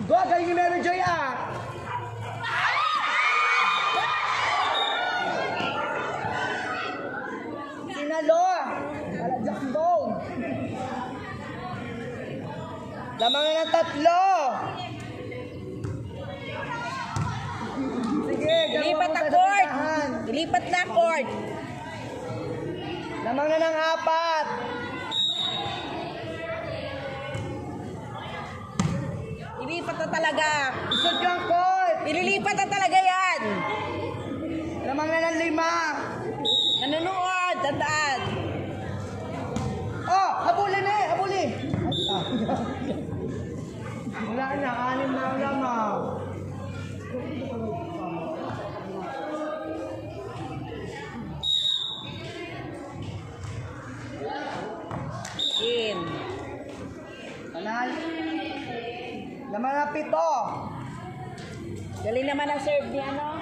Go, galing ni Mary Joy ah. Sinalo. Palagyak bone. Lamang na ng 3. Sige, Ilipat na court. Ilipat na court. Lamang na ng 4. Ilipat na talaga. Isod yung court. Ililipat na talaga yan. Lamang na ng 5. Nanonood. Tandaan. Oh, habulin eh. Habulin. Wala na. 6 na ang lamang. In. Panal. Lamang na 7. Galing naman ang serve ni ano.